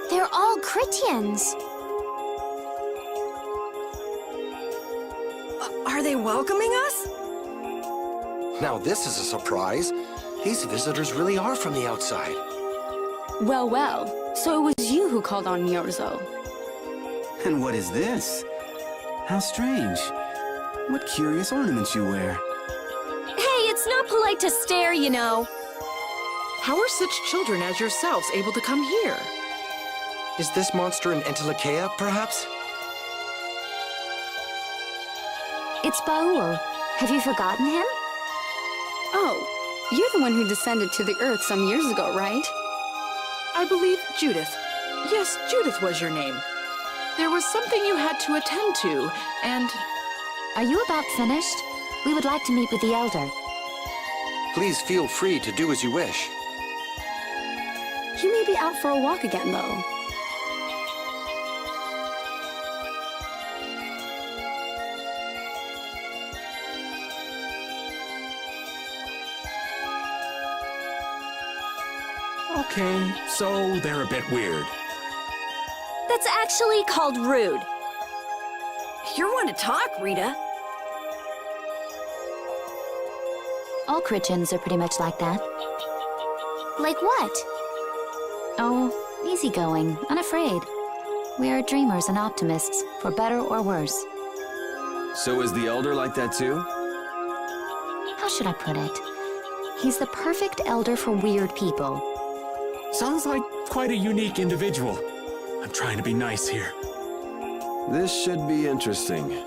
They're all Critians. Are they welcoming us? Now this is a surprise. These visitors really are from the outside. Well, well. So it was you who called on Myorzo. And what is this? How strange. What curious ornaments you wear. Hey, it's not polite to stare, you know. How are such children as yourselves able to come here? Is this monster an Entelekea, perhaps? It's Baul. Have you forgotten him? Oh, you're the one who descended to the Earth some years ago, right? I believe Judith. Yes, Judith was your name. There was something you had to attend to, and... Are you about finished? We would like to meet with the Elder. Please feel free to do as you wish. He may be out for a walk again, though. Okay, so they're a bit weird. That's actually called rude. You're one to talk, Rita. All Critians are pretty much like that. Like what? Oh, easygoing, unafraid. We are dreamers and optimists, for better or worse. So is the Elder like that too? How should I put it? He's the perfect elder for weird people. Sounds like quite a unique individual. I'm trying to be nice here. This should be interesting.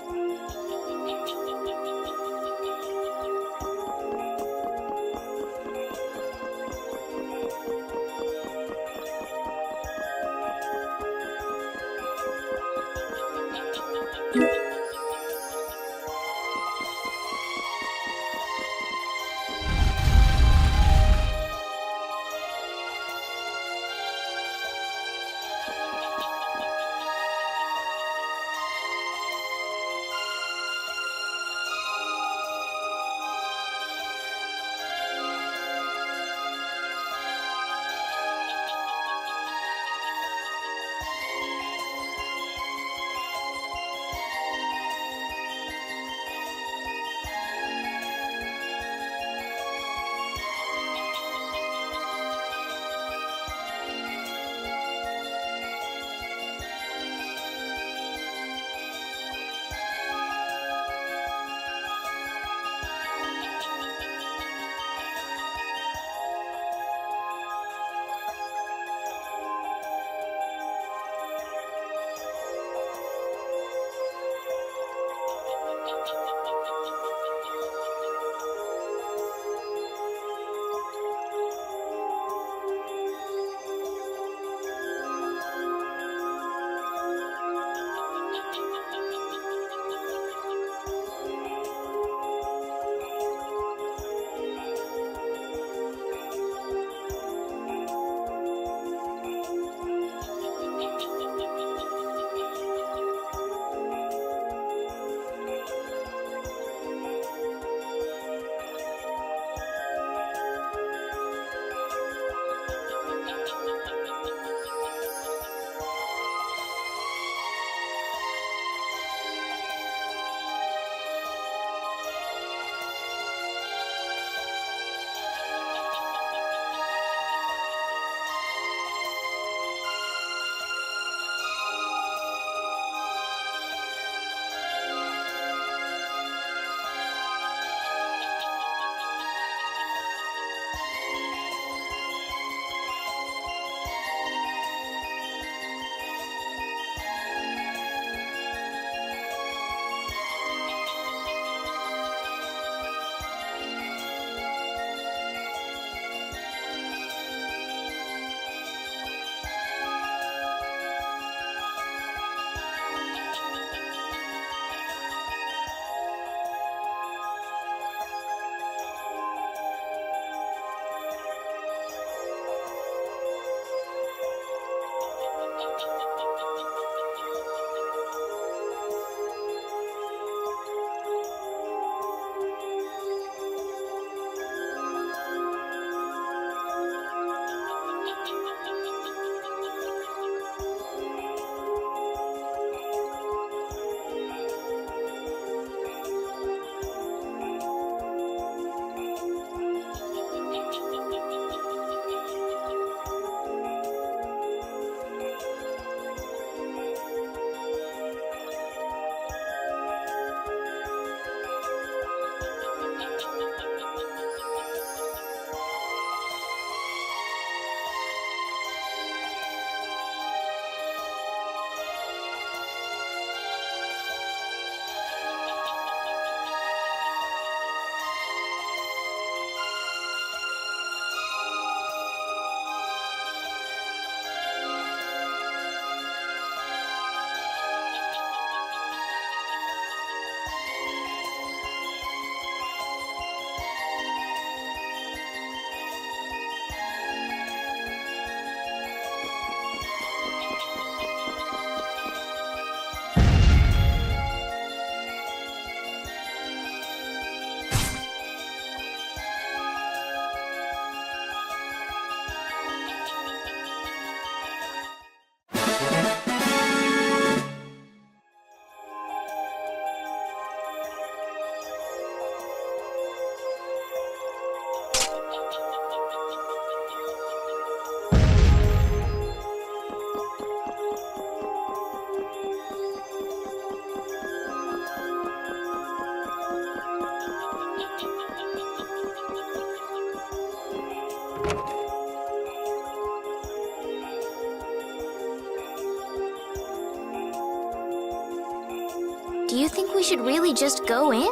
Do you think we should really just go in?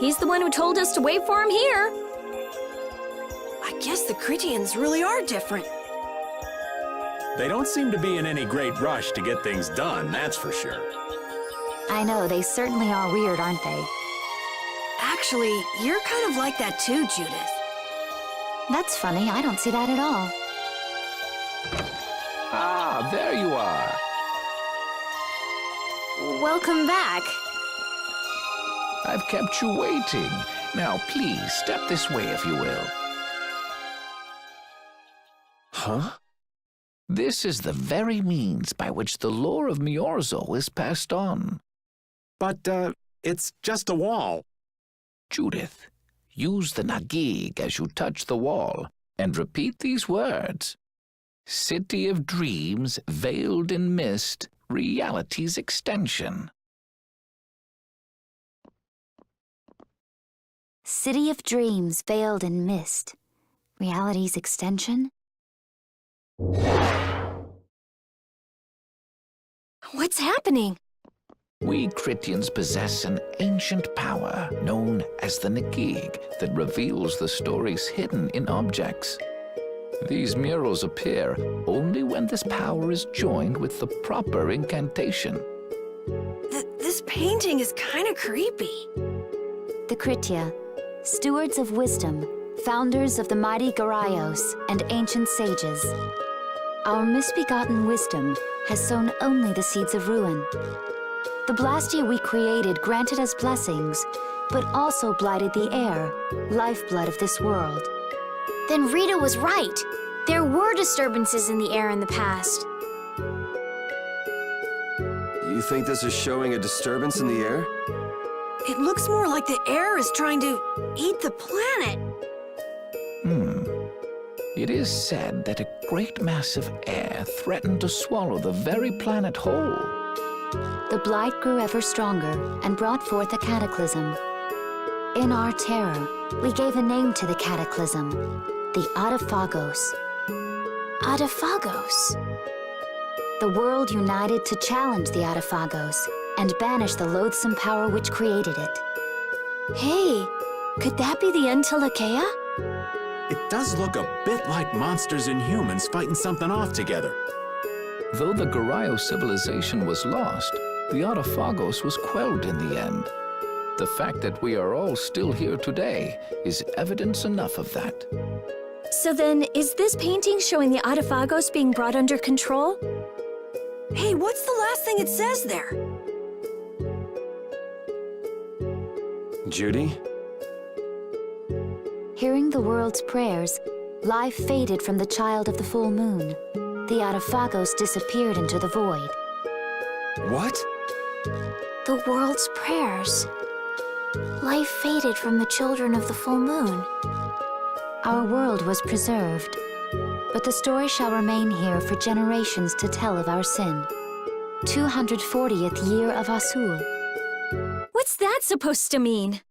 He's the one who told us to wait for him here. I guess the Critians really are different. They don't seem to be in any great rush to get things done, that's for sure. I know, they certainly are weird, aren't they? Actually, you're kind of like that too, Judith. That's funny, I don't see that at all. Ah, there you are. Welcome back. I've kept you waiting. Now, please, step this way if you will. Huh? This is the very means by which the lore of Myorzo is passed on. But, it's just a wall. Judith, use the Nagig as you touch the wall and repeat these words. City of dreams, veiled in mist, reality's extension. City of dreams veiled in mist. Reality's extension? What's happening? We Critians possess an ancient power known as the Nagig that reveals the stories hidden in objects. These murals appear only when this power is joined with the proper incantation. This painting is kind of creepy. The Kritia, stewards of wisdom, founders of the mighty Garaios and ancient sages. Our misbegotten wisdom has sown only the seeds of ruin. The Blastia we created granted us blessings, but also blighted the air, lifeblood of this world. Then Rita was right. There were disturbances in the air in the past. You think this is showing a disturbance in the air? It looks more like the air is trying to eat the planet. It is said that a great mass of air threatened to swallow the very planet whole. The blight grew ever stronger and brought forth a cataclysm. In our terror, we gave a name to the cataclysm, the Adephagos. Adephagos. The world united to challenge the Adephagos and banish the loathsome power which created it. Hey, could that be the Entelekea? It does look a bit like monsters and humans fighting something off together. Though the Garaio civilization was lost, the Adephagos was quelled in the end. The fact that we are all still here today is evidence enough of that. So then, is this painting showing the Adephagos being brought under control? Hey, what's the last thing it says there? Judy? Hearing the world's prayers, life faded from the child of the full moon. The Adephagos disappeared into the void. What? The world's prayers. Life faded from the children of the full moon. Our world was preserved, but the story shall remain here for generations to tell of our sin. 240th year of Asul. What's that supposed to mean?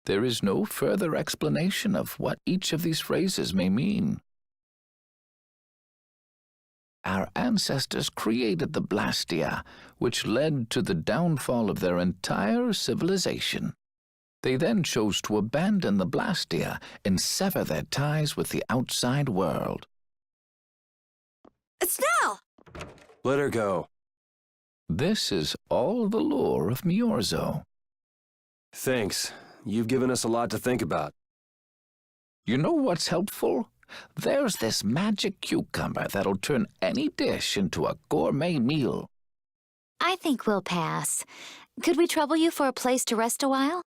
There is no further explanation of what each of these phrases may mean. Our ancestors created the Blastia, which led to the downfall of their entire civilization. They then chose to abandon the Blastia and sever their ties with the outside world. Estelle! Let her go. This is all the lore of Myorzo. Thanks. You've given us a lot to think about. You know what's helpful? There's this magic cucumber that'll turn any dish into a gourmet meal. I think we'll pass. Could we trouble you for a place to rest a while?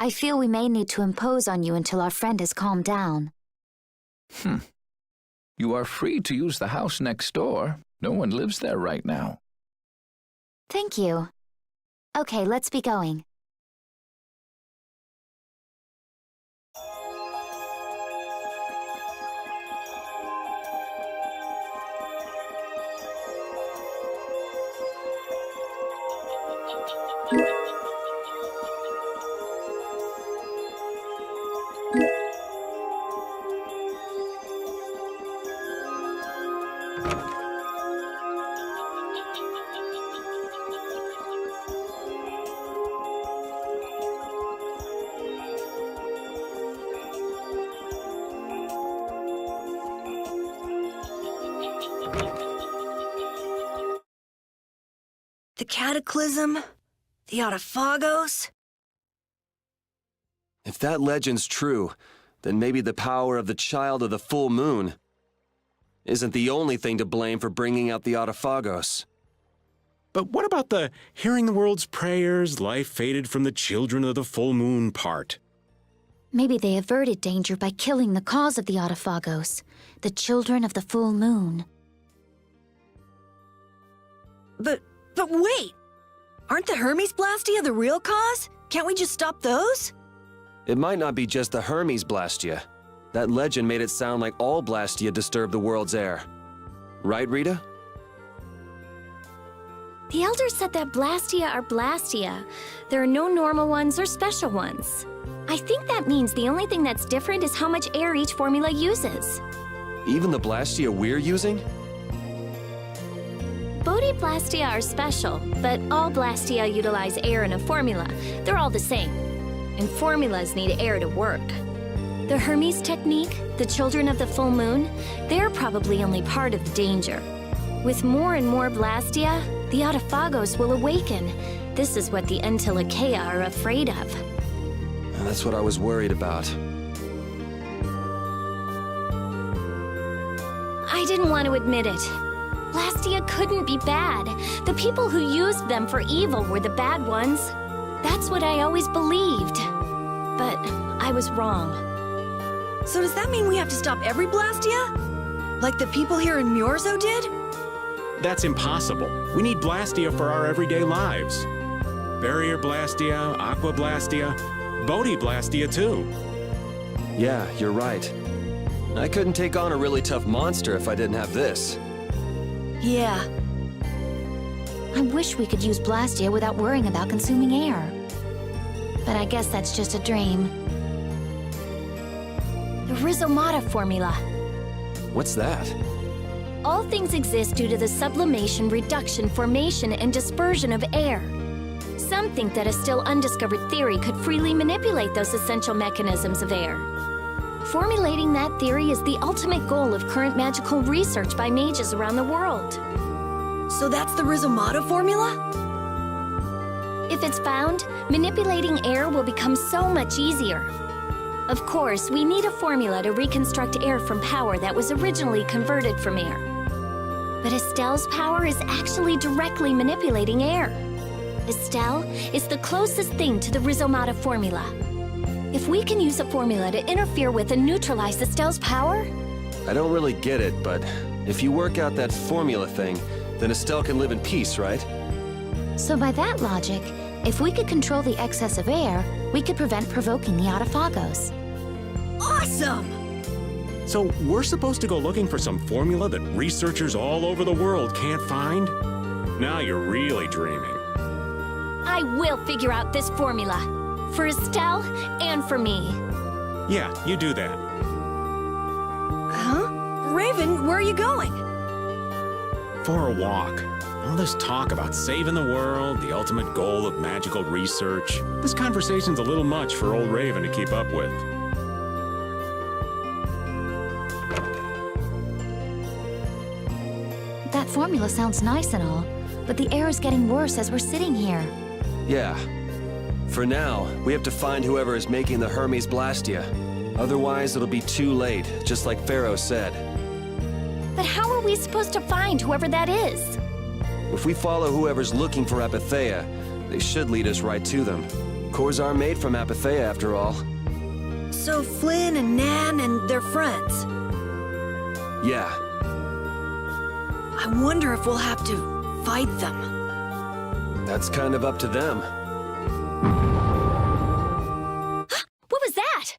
I feel we may need to impose on you until our friend has calmed down. You are free to use the house next door. No one lives there right now. Thank you. Okay, let's be going. cataclysm, the Adephagos. If that legend's true, then maybe the power of the child of the full moon isn't the only thing to blame for bringing out the Adephagos. But what about the hearing the world's prayers, life faded from the children of the full moon part? Maybe they averted danger by killing the cause of the Adephagos, the children of the full moon. But wait! Aren't the Hermes Blastia the real cause? Can't we just stop those? It might not be just the Hermes Blastia. That legend made it sound like all Blastia disturb the world's air. Right, Rita? The Elder said that Blastia are Blastia. There are no normal ones or special ones. I think that means the only thing that's different is how much air each formula uses. Even the Blastia we're using? Blastia are special, but all Blastia utilize air in a formula. They're all the same. And formulas need air to work. The Hermes technique, the children of the full moon, they're probably only part of the danger. With more and more Blastia, the Adephagos will awaken. This is what the Entelekea are afraid of. That's what I was worried about. I didn't want to admit it. Blastia couldn't be bad. The people who used them for evil were the bad ones. That's what I always believed. But I was wrong. So does that mean we have to stop every Blastia? Like the people here in Myorzo did? That's impossible. We need Blastia for our everyday lives. Barrier Blastia, Aqua Blastia, Bodhi Blastia too. Yeah, you're right. I couldn't take on a really tough monster if I didn't have this. Yeah. I wish we could use Blastia without worrying about consuming air. But I guess that's just a dream. The Rhizomata formula. What's that? All things exist due to the sublimation, reduction, formation, and dispersion of air. Some think that a still undiscovered theory could freely manipulate those essential mechanisms of air. Formulating that theory is the ultimate goal of current magical research by mages around the world. So that's the Rhizomata formula? If it's found, manipulating air will become so much easier. Of course, we need a formula to reconstruct air from power that was originally converted from air. But Estelle's power is actually directly manipulating air. Estelle is the closest thing to the Rhizomata formula. If we can use a formula to interfere with and neutralize Estelle's power... I don't really get it, but if you work out that formula thing, then Estelle can live in peace, right? So by that logic, if we could control the excess of air, we could prevent provoking the Adephagos. Awesome! So we're supposed to go looking for some formula that researchers all over the world can't find? Now you're really dreaming. I will figure out this formula. For Estelle and for me. Yeah, you do that. Huh? Raven, where are you going? For a walk. All this talk about saving the world, the ultimate goal of magical research. This conversation's a little much for old Raven to keep up with. That formula sounds nice and all, but the air is getting worse as we're sitting here. Yeah. For now, we have to find whoever is making the Hermes Blastia. Otherwise, it'll be too late, just like Pharaoh said. But how are we supposed to find whoever that is? If we follow whoever's looking for Apatheia, they should lead us right to them. Cores are made from Apatheia, after all. So Flynn and Nan and their friends. Yeah. I wonder if we'll have to fight them. That's kind of up to them. What was that?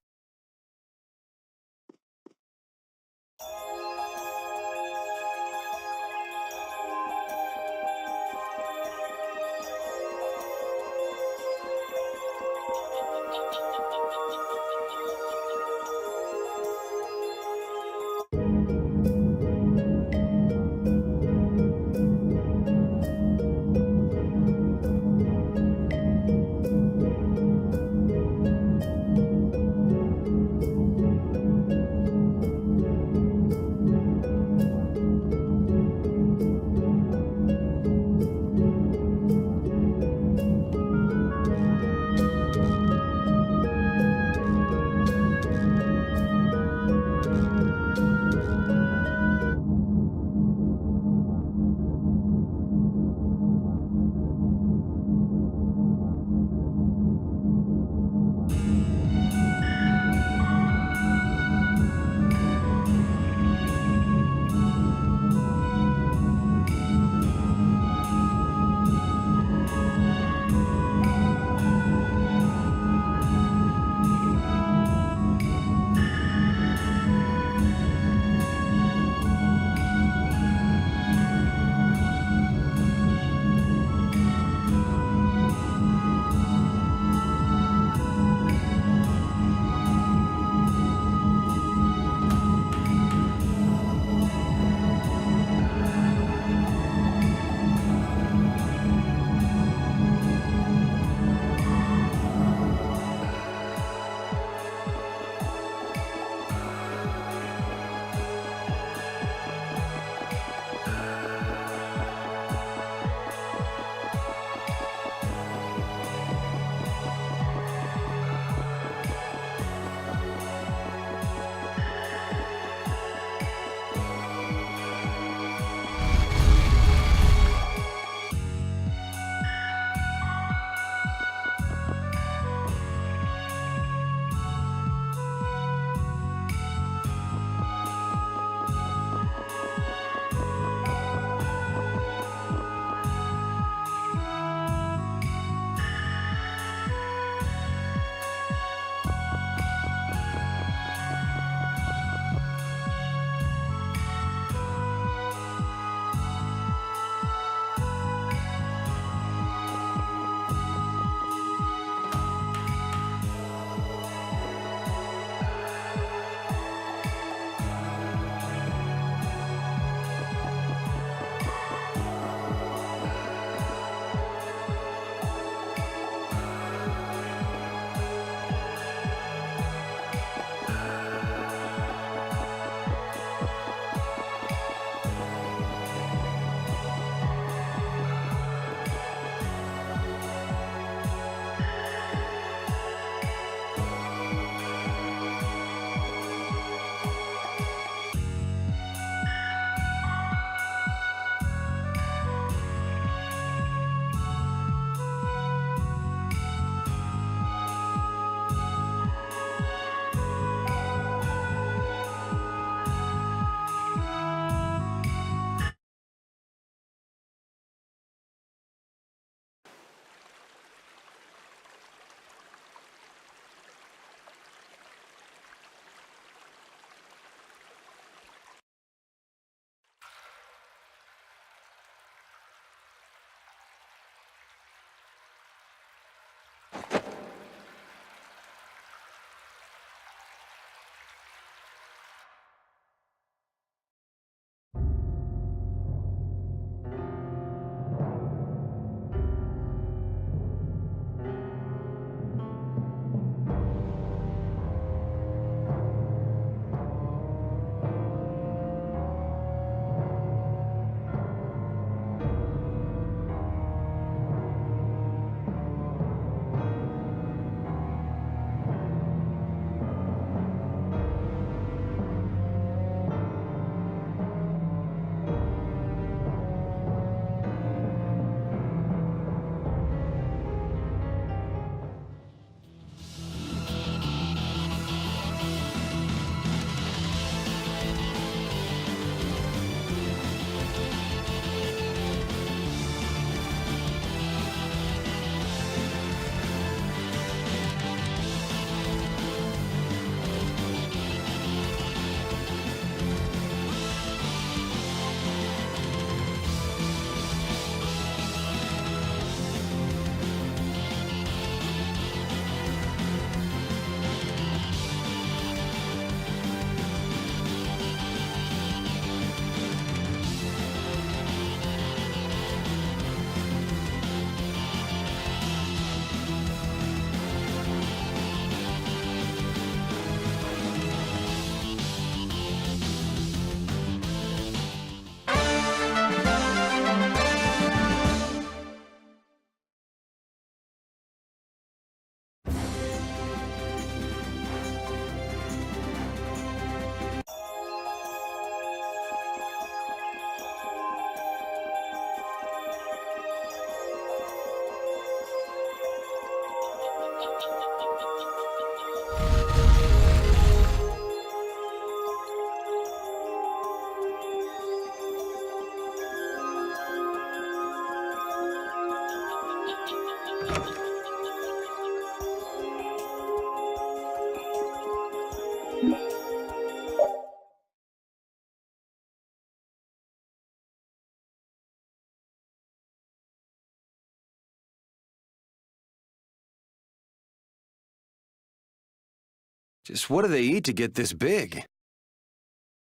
Just what do they eat to get this big?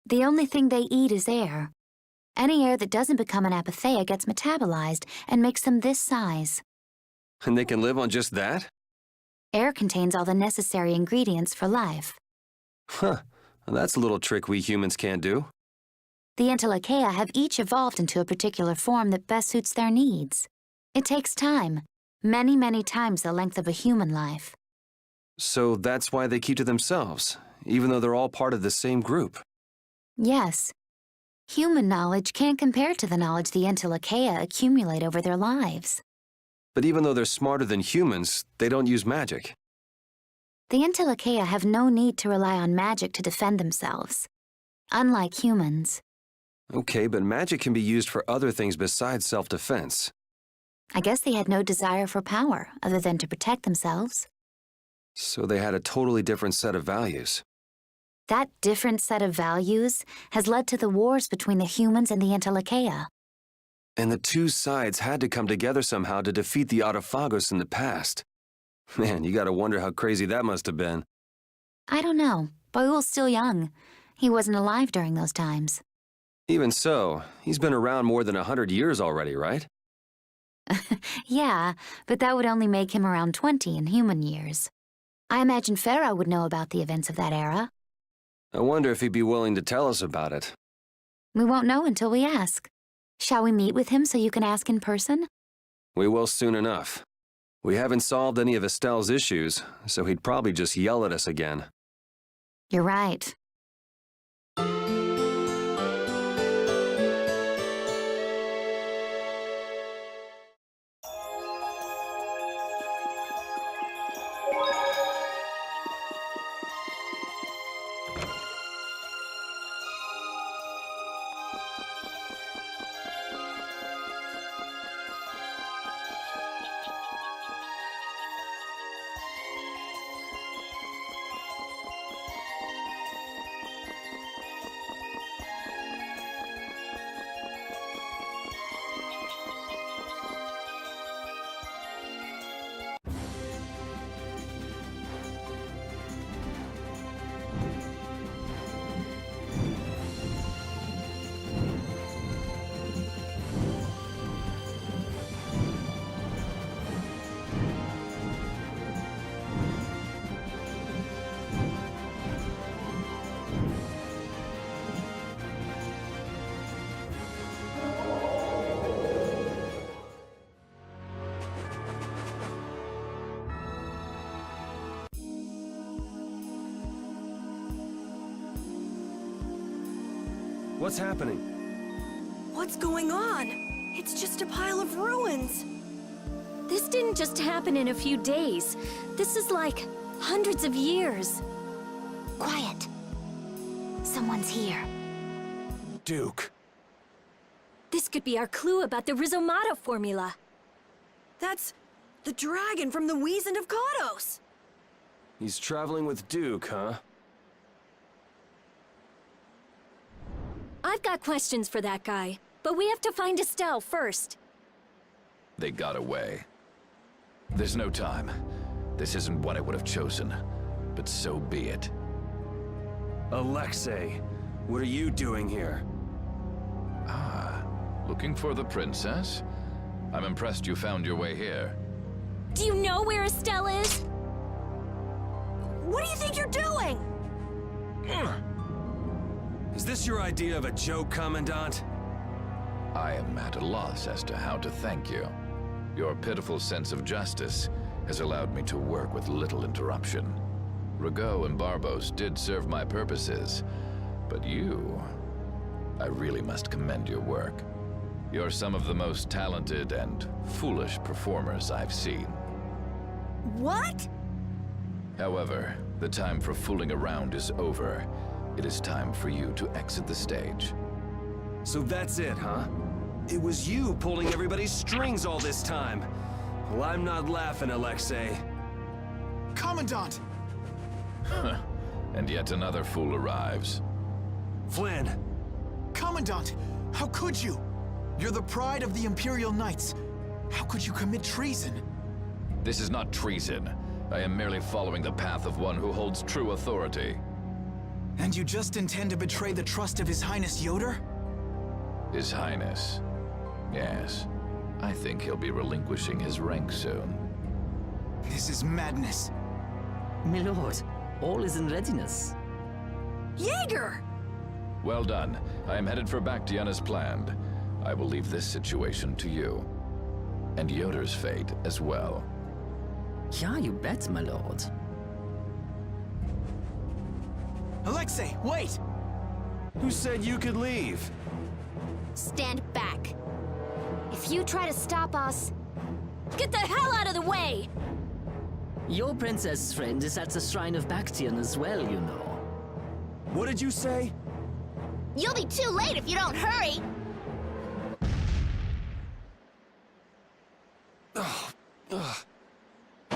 The only thing they eat is air. Any air that doesn't become an apatheia gets metabolized and makes them this size. And they can live on just that? Air contains all the necessary ingredients for life. Huh. Well, that's a little trick we humans can't do. The Entelecheia have each evolved into a particular form that best suits their needs. It takes time. Many, many times the length of a human life. So that's why they keep to themselves, even though they're all part of the same group. Yes. Human knowledge can't compare to the knowledge the Entelecheia accumulate over their lives. But even though they're smarter than humans, they don't use magic. The Entelecheia have no need to rely on magic to defend themselves, unlike humans. Okay, but magic can be used for other things besides self-defense. I guess they had no desire for power other than to protect themselves. So they had a totally different set of values. That different set of values has led to the wars between the humans and the Entelecheia. And the two sides had to come together somehow to defeat the Adephagos in the past. Man, you gotta wonder how crazy that must have been. I don't know. Boyul's still young. He wasn't alive during those times. Even so, he's been around more than 100 years already, right? Yeah, but that would only make him around 20 in human years. I imagine Pharaoh would know about the events of that era. I wonder if he'd be willing to tell us about it. We won't know until we ask. Shall we meet with him so you can ask in person? We will soon enough. We haven't solved any of Estelle's issues, so he'd probably just yell at us again. You're right. What's happening? What's going on? It's just a pile of ruins. This didn't just happen in a few days. This is like hundreds of years. Quiet. Someone's here. Duke. This could be our clue about the Rhizomato formula. That's the dragon from the Wizened of Kados. He's traveling with Duke, huh? I've got questions for that guy, but we have to find Estelle first. They got away. There's no time. This isn't what I would have chosen, but so be it. Alexei, what are you doing here? Ah, looking for the princess? I'm impressed you found your way here. Do you know where Estelle is? What do you think you're doing? Is this your idea of a joke, Commandant? I am at a loss as to how to thank you. Your pitiful sense of justice has allowed me to work with little interruption. Rigaud and Barbos did serve my purposes, but you... I really must commend your work. You're some of the most talented and foolish performers I've seen. What? However, the time for fooling around is over. It is time for you to exit the stage. So that's it, huh? It was you pulling everybody's strings all this time. Well, I'm not laughing, Alexei. Commandant! And yet another fool arrives. Flynn! Commandant! How could you? You're the pride of the Imperial Knights. How could you commit treason? This is not treason. I am merely following the path of one who holds true authority. And you just intend to betray the trust of His Highness Yoder? His Highness. Yes. I think he'll be relinquishing his rank soon. This is madness. My lord, all is in readiness. Jaeger! Well done. I am headed for Baction as planned. I will leave this situation to you. And Yoder's fate as well. Yeah, you bet, my lord. Alexei, wait! Who said you could leave? Stand back. If you try to stop us, get the hell out of the way! Your princess friend is at the Shrine of Baction as well, you know. What did you say? You'll be too late if you don't hurry!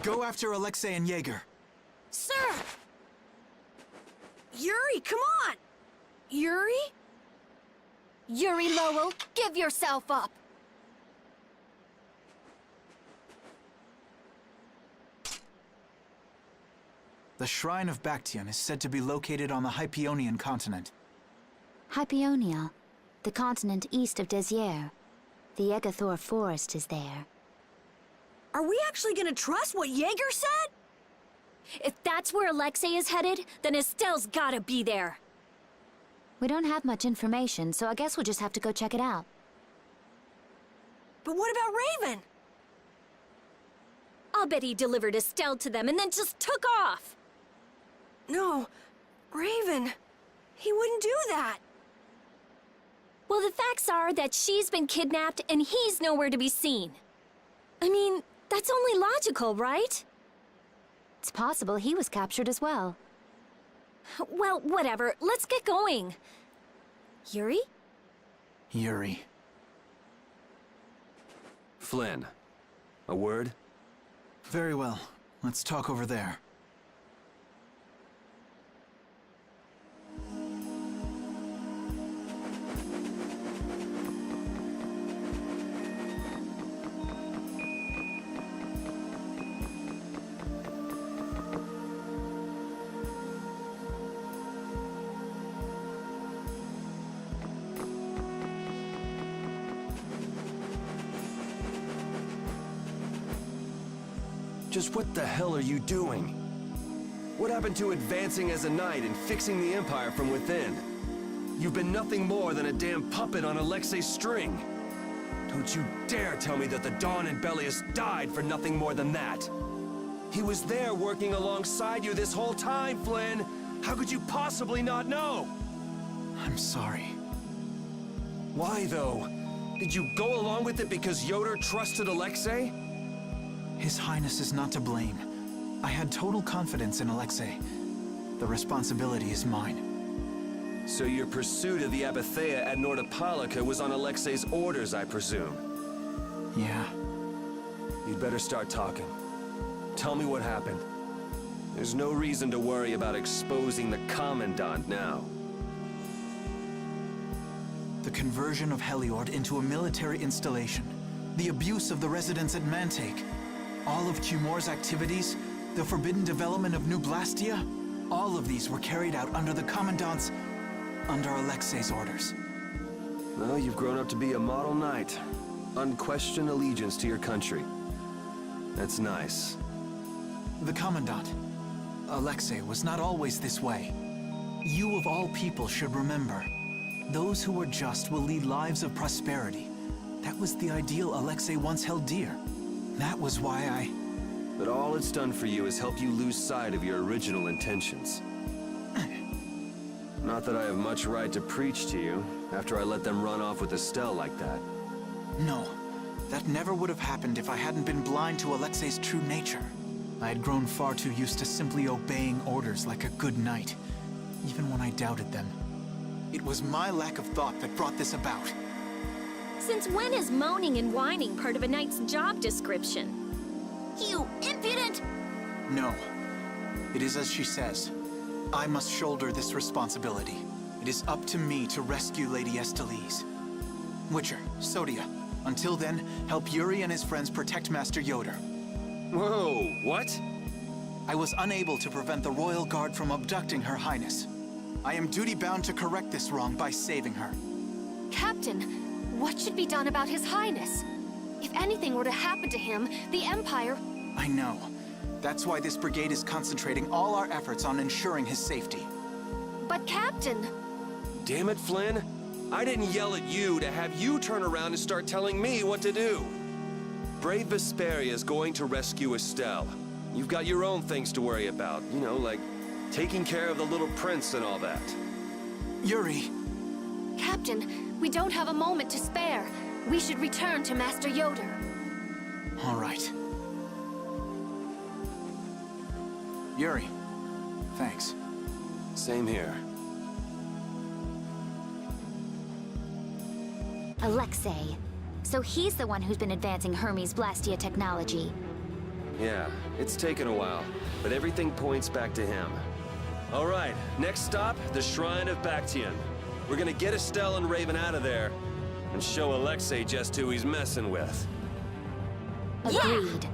Go after Alexei and Jaeger. Sir! Yuri, come on! Yuri? Yuri Lowell, give yourself up! The Shrine of Baction is said to be located on the Hypionian continent. Hypionia, the continent east of Desier. The Egathor forest is there. Are we actually gonna trust what Jaeger said? If that's where Alexei is headed, then Estelle's gotta be there. We don't have much information, so I guess we'll just have to go check it out. But what about Raven? I'll bet he delivered Estelle to them and then just took off. No, Raven. He wouldn't do that. Well, the facts are that she's been kidnapped and he's nowhere to be seen. I mean, that's only logical, right? It's possible he was captured as well. Well, whatever. Let's get going. Yuri? Yuri. Flynn. A word? Very well. Let's talk over there. Just what the hell are you doing? What happened to advancing as a knight and fixing the Empire from within? You've been nothing more than a damn puppet on Alexei's string. Don't you dare tell me that the Dawn and Bellius died for nothing more than that. He was there working alongside you this whole time, Flynn. How could you possibly not know? I'm sorry. Why, though? Did you go along with it because Yoder trusted Alexei? His Highness is not to blame. I had total confidence in Alexei. The responsibility is mine. So your pursuit of the Abathea at Nordopolica was on Alexei's orders, I presume? Yeah. You'd better start talking. Tell me what happened. There's no reason to worry about exposing the Commandant now. The conversion of Heliord into a military installation. The abuse of the residents at Mantake. All of Cumor's activities, the forbidden development of New Blastia, all of these were carried out under the Commandant's, under Alexei's orders. Well, you've grown up to be a model knight. Unquestioned allegiance to your country. That's nice. The Commandant, Alexei, was not always this way. You of all people should remember, those who were just will lead lives of prosperity. That was the ideal Alexei once held dear. That was why But all it's done for you is help you lose sight of your original intentions. Not that I have much right to preach to you, after I let them run off with Estelle like that. No, that never would have happened if I hadn't been blind to Alexei's true nature. I had grown far too used to simply obeying orders like a good knight, even when I doubted them. It was my lack of thought that brought this about. Since when is moaning and whining part of a knight's job description? You impudent! No. It is as she says. I must shoulder this responsibility. It is up to me to rescue Lady Estellise. Witcher, Sodia. Until then, help Yuri and his friends protect Master Yoder. Whoa, what? I was unable to prevent the Royal Guard from abducting Her Highness. I am duty-bound to correct this wrong by saving her. Captain, what should be done about His Highness? If anything were to happen to him, the Empire... I know. That's why this brigade is concentrating all our efforts on ensuring his safety. But Captain... Damn it, Flynn. I didn't yell at you to have you turn around and start telling me what to do. Brave Vesperia is going to rescue Estelle. You've got your own things to worry about, you know, like taking care of the little prince and all that. Yuri! Captain, we don't have a moment to spare. We should return to Master Yoder. All right. Yuri, thanks. Same here. Alexei. So he's the one who's been advancing Hermes Blastia technology. Yeah, it's taken a while, but everything points back to him. All right, next stop, the Shrine of Baction. We're gonna get Estelle and Raven out of there, and show Alexei just who he's messing with. Agreed.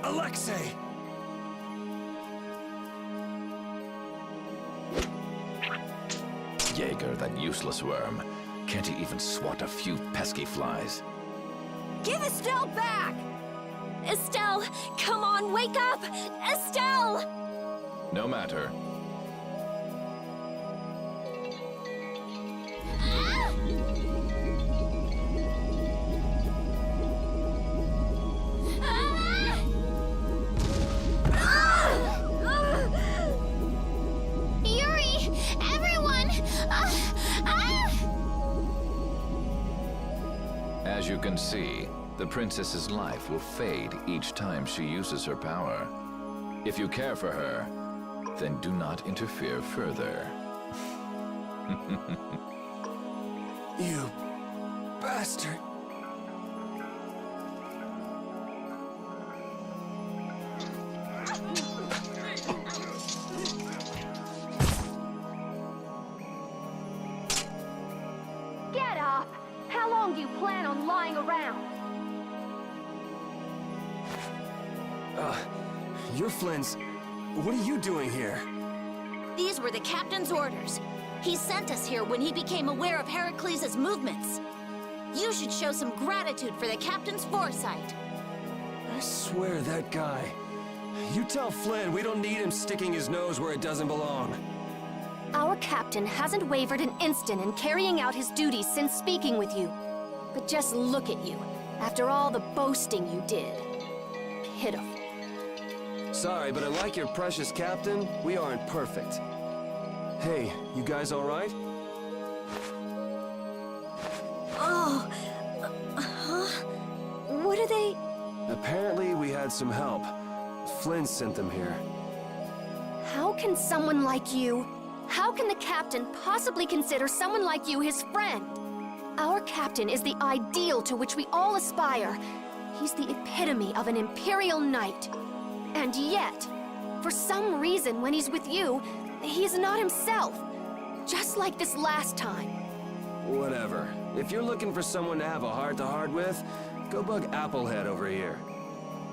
Alexei! Jaeger, that useless worm. Can't he even swat a few pesky flies? Give Estelle back! Estelle, come on, wake up! Estelle! No matter. As you can see, the princess's life will fade each time she uses her power. If you care for her, then do not interfere further. You bastard! Get up! How long do you plan on lying around? You're Flynn's... What are you doing here? These were the captain's orders. He sent us here when he became aware of Heracles' movements. You should show some gratitude for the captain's foresight. I swear that guy... You tell Flynn we don't need him sticking his nose where it doesn't belong. Our captain hasn't wavered an instant in carrying out his duties since speaking with you. But just look at you, after all the boasting you did. Pitiful. Sorry, but unlike your precious captain, we aren't perfect. Hey, you guys all right? Oh... huh? What are they... Apparently we had some help. Flynn sent them here. How can someone like you... How can the captain possibly consider someone like you his friend? Our captain is the ideal to which we all aspire. He's the epitome of an imperial knight. And yet, for some reason when he's with you, he's not himself. Just like this last time. Whatever. If you're looking for someone to have a heart-to-heart with, go bug Applehead over here.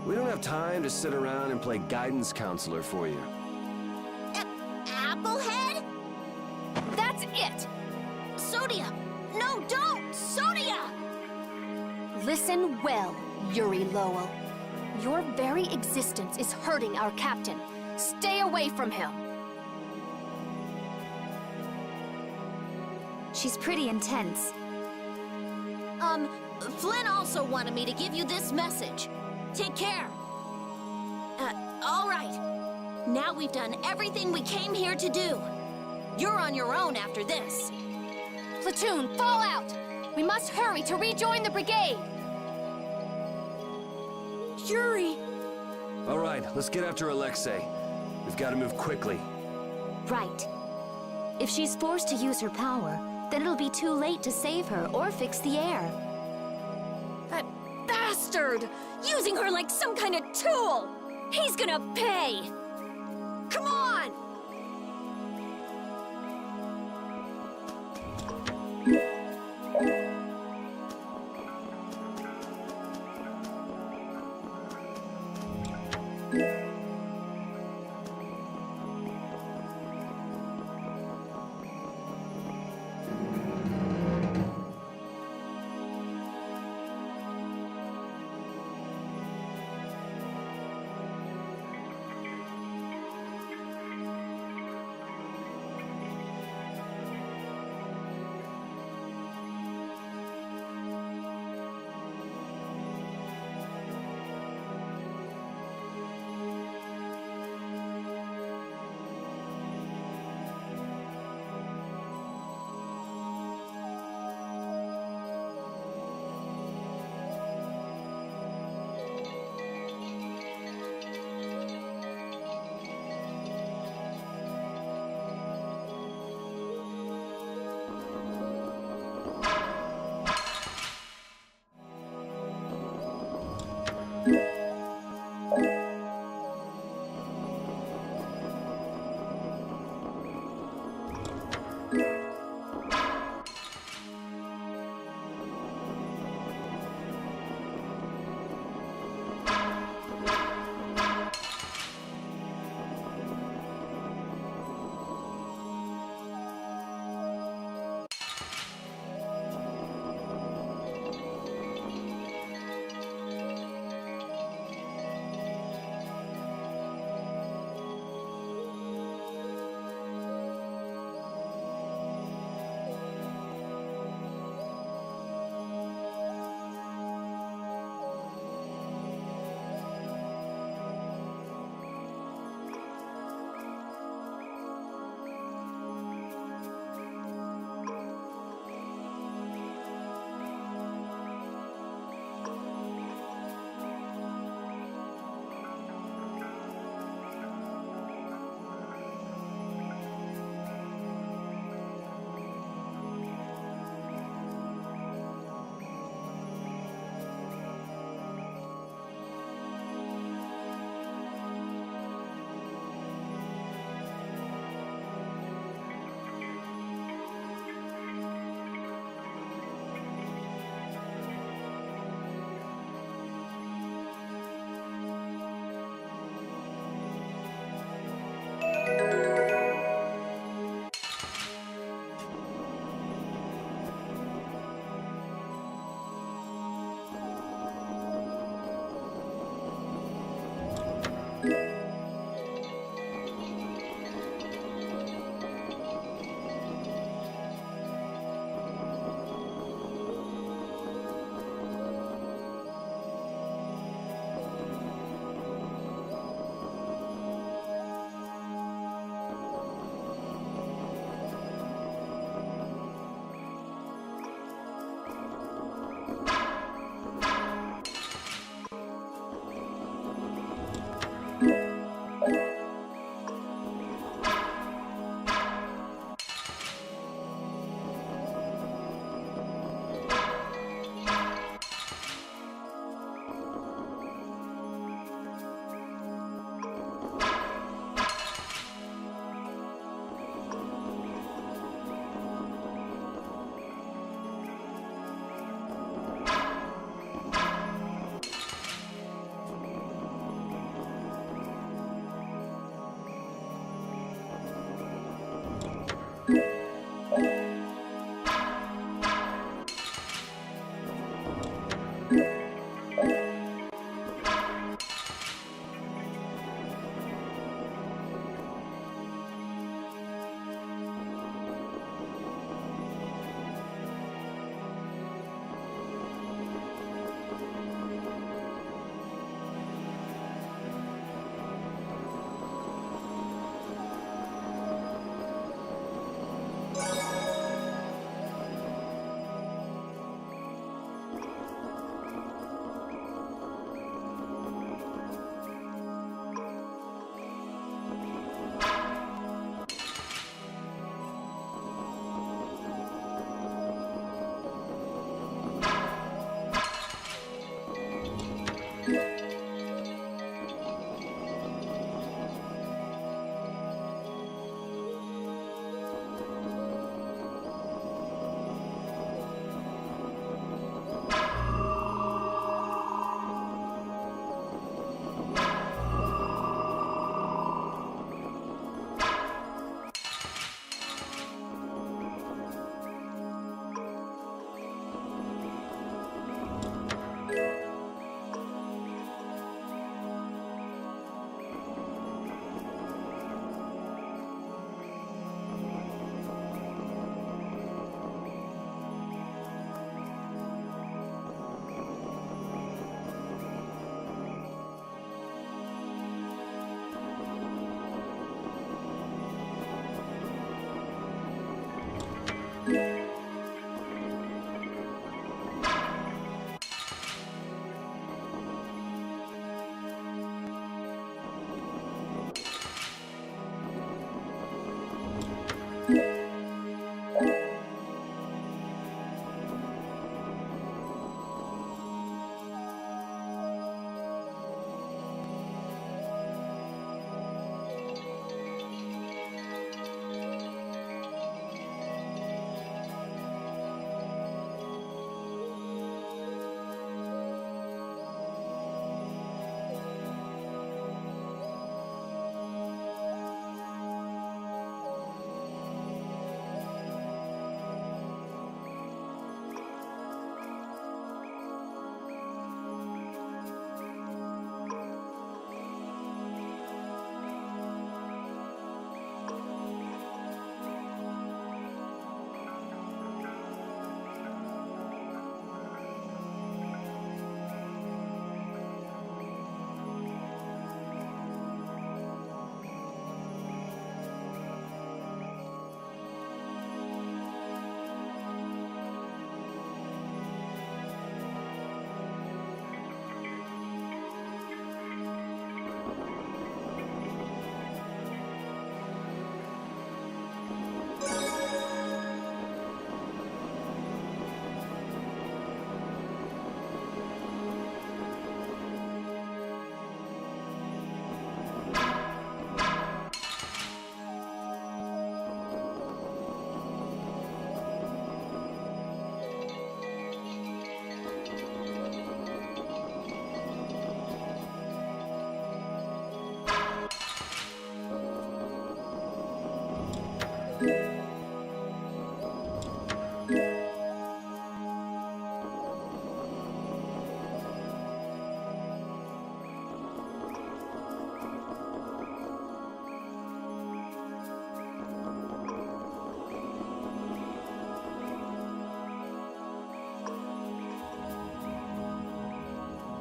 We don't have time to sit around and play guidance counselor for you. Applehead? That's it! Sodia! No, don't! Sodia! Listen well, Yuri Lowell. Your very existence is hurting our captain. Stay away from him. She's pretty intense. Flynn also wanted me to give you this message. Take care. All right. Now we've done everything we came here to do. You're on your own after this. Platoon, fall out! We must hurry to rejoin the brigade! Yuri! All right, let's get after Alexei. We've got to move quickly. Right. If she's forced to use her power, then it'll be too late to save her or fix the air. That bastard! Using her like some kind of tool! He's gonna pay! Come on!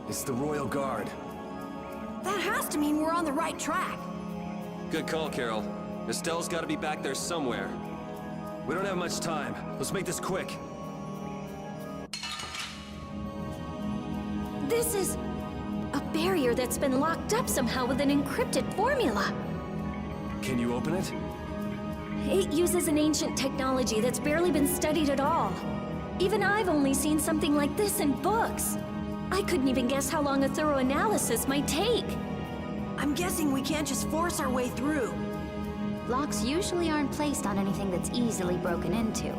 It's the Royal Guard. That has to mean we're on the right track. Good call, Carol. Estelle's gotta be back there somewhere. We don't have much time. Let's make this quick. This is a barrier that's been locked up somehow with an encrypted formula. Can you open it? It uses an ancient technology that's barely been studied at all. Even I've only seen something like this in books. I couldn't even guess how long a thorough analysis might take. I'm guessing we can't just force our way through. Locks usually aren't placed on anything that's easily broken into.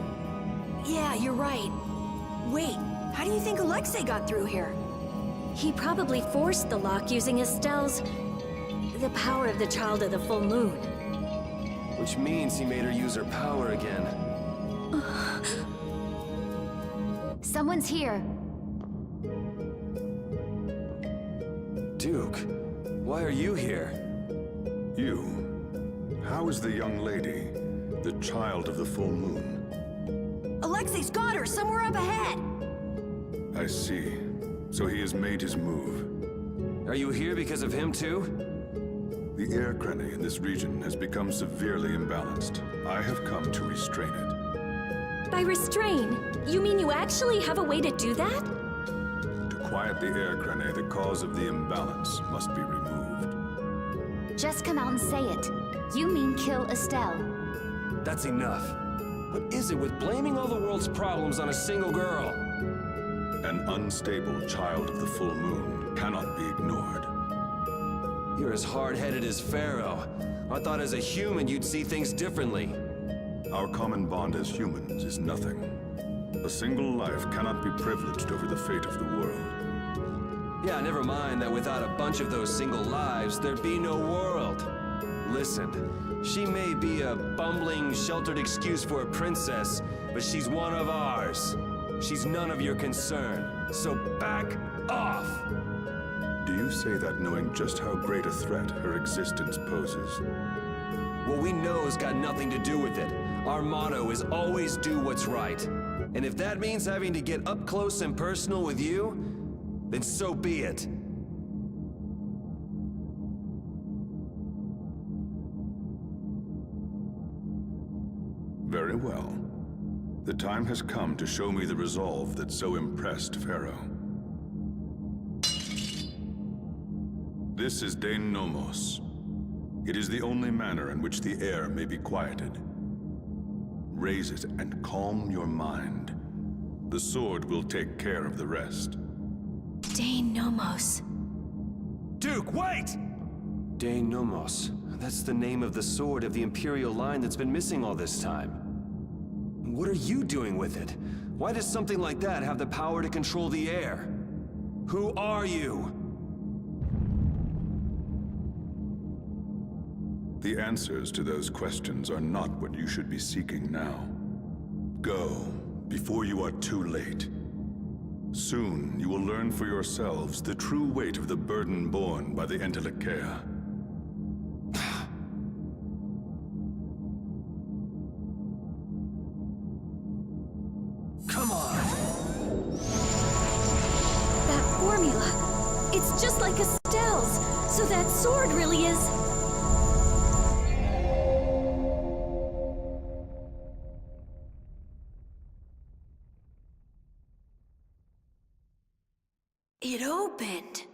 Yeah, you're right. Wait, how do you think Alexei got through here? He probably forced the lock using Estelle's... the power of the Child of the Full Moon. Which means he made her use her power again. Someone's here. Duke, why are you here? You? How is the young lady, the child of the full moon? Alexei's got her somewhere up ahead! I see. So he has made his move. Are you here because of him too? The air crenny in this region has become severely imbalanced. I have come to restrain it. By restrain, you mean you actually have a way to do that? To quiet the air crenny, the cause of the imbalance must be removed. Just come out and say it. You mean kill Estelle. That's enough. What is it with blaming all the world's problems on a single girl? An unstable child of the full moon cannot be ignored. You're as hard-headed as Pharaoh. I thought as a human you'd see things differently. Our common bond as humans is nothing. A single life cannot be privileged over the fate of the world. Yeah, never mind that without a bunch of those single lives, there'd be no world. Listen, she may be a bumbling, sheltered excuse for a princess, but she's one of ours. She's none of your concern, so back off! Do you say that knowing just how great a threat her existence poses? What we know has got nothing to do with it. Our motto is always do what's right. And if that means having to get up close and personal with you, then so be it. Very well. The time has come to show me the resolve that so impressed Pharaoh. This is Dane Nomos. It is the only manner in which the air may be quieted. Raise it and calm your mind. The sword will take care of the rest. Dane Nomos. Duke, wait! Dane Nomos. That's the name of the sword of the Imperial line that's been missing all this time. What are you doing with it? Why does something like that have the power to control the air? Who are you? The answers to those questions are not what you should be seeking now. Go, before you are too late. Soon, you will learn for yourselves the true weight of the burden borne by the Entelekea. Come on! That formula! It's just like Estelle's! So that sword really is... It opened.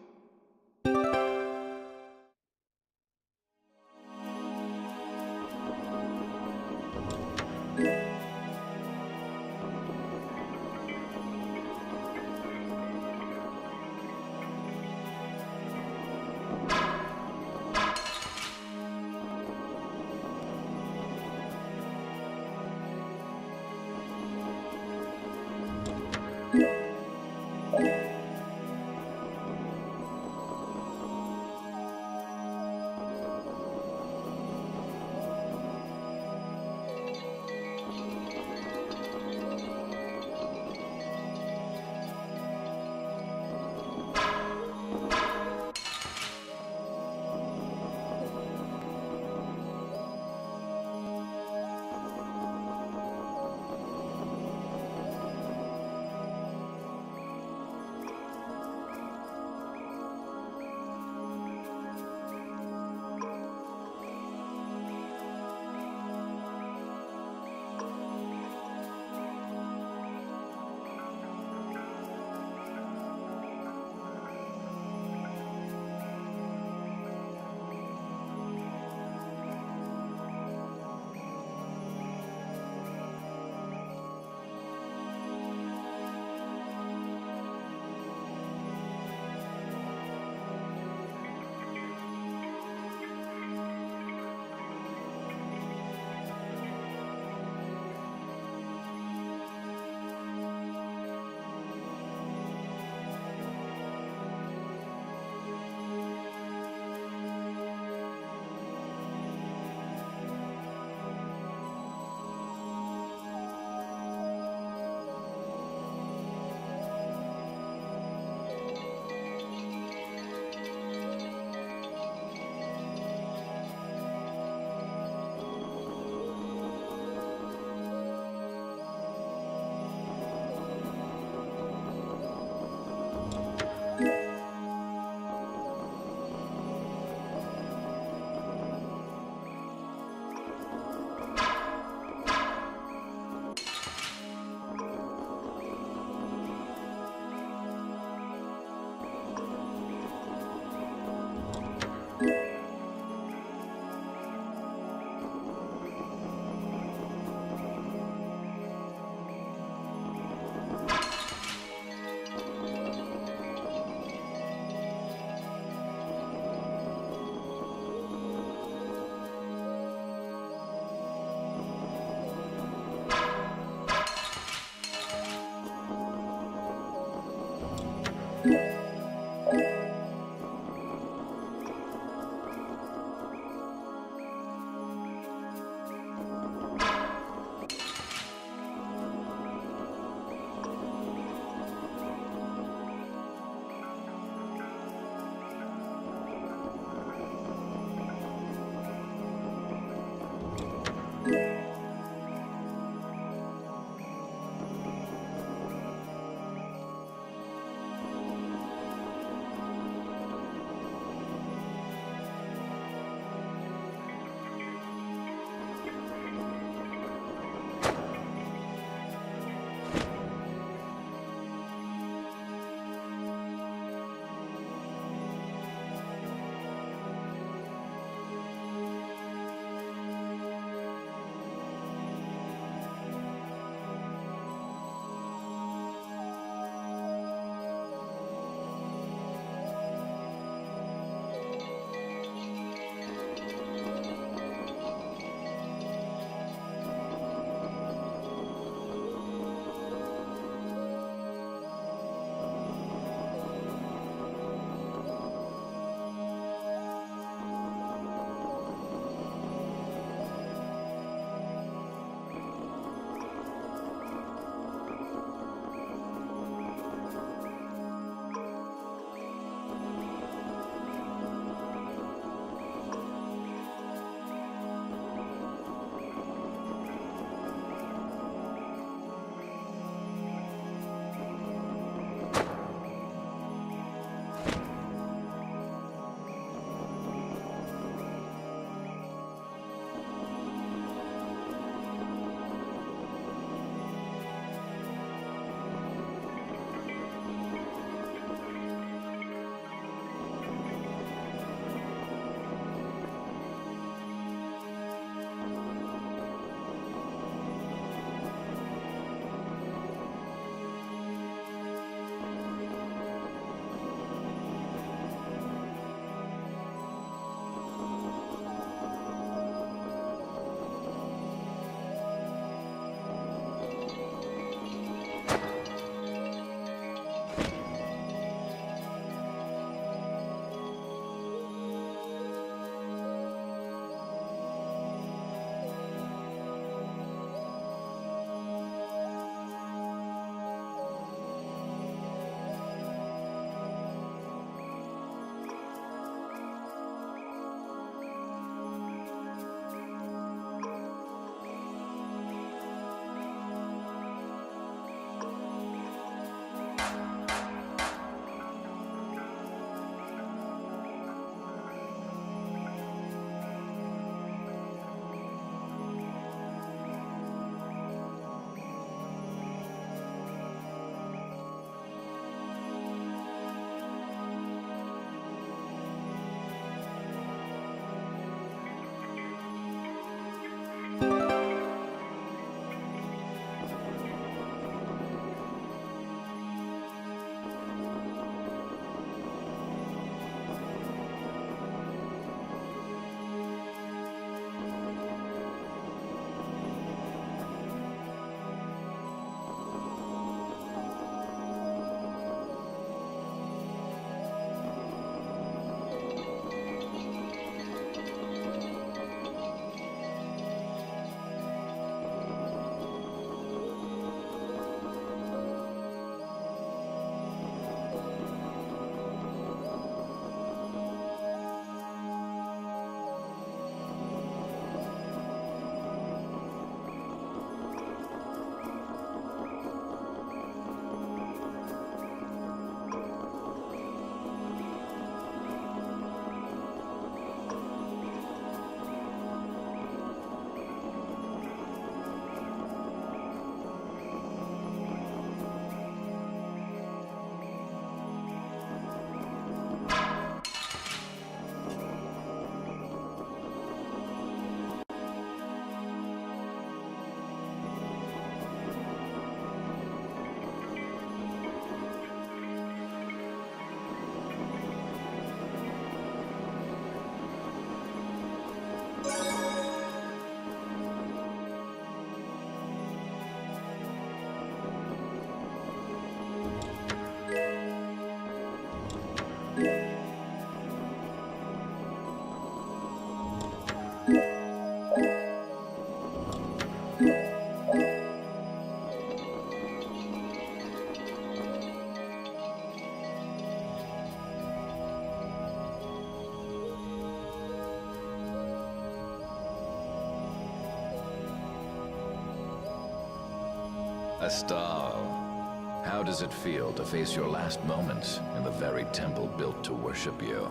Estelle, how does it feel to face your last moments in the very temple built to worship you?